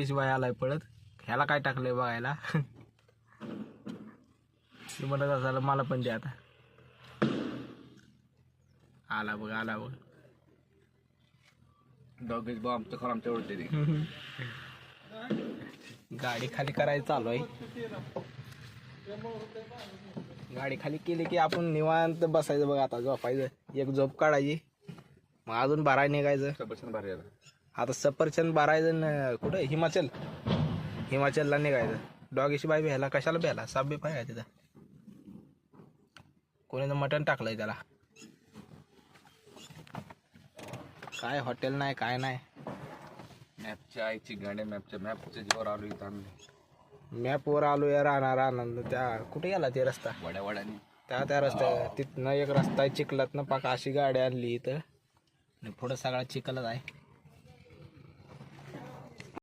शिवाय आलाय पळत. ह्याला काय टाकलंय बघायला. तू म्हणत असाल मला पण द्या आता. आला बघ आला बघ. डॉगीज बॉम्ब तर खरं आमच्या उडते. गाडी खाली करायचं चालू आहे. गाडी खाली केली की आपण निवांत बसायचं बघ. आता झोपायचं, एक झोप काढायची, मग अजून बाराय निघायचं. सफरचंद भारी आला. आता सफरचंद बारायचं कुठं हिमाचलला निघायचं. डॉगीशी बाय भ्यायला कशाला भ्यायला, साप बी पाय तिथं. कोणी मटण टाकलंय त्याला. काय हॉटेल नाही काय नाही. मॅपच्या आईची गाड्या मॅपच्या जीवर आलो इथं आम्ही. मॅपवर आलो या राहणार त्या कुठे गेला ते रस्ता वड्याने त्या रस्त्या तिथनं एक रस्ता आहे चिखलातनं पाक अशी गाडी आणली इथं आणि पुढं सगळा चिखलच आहे.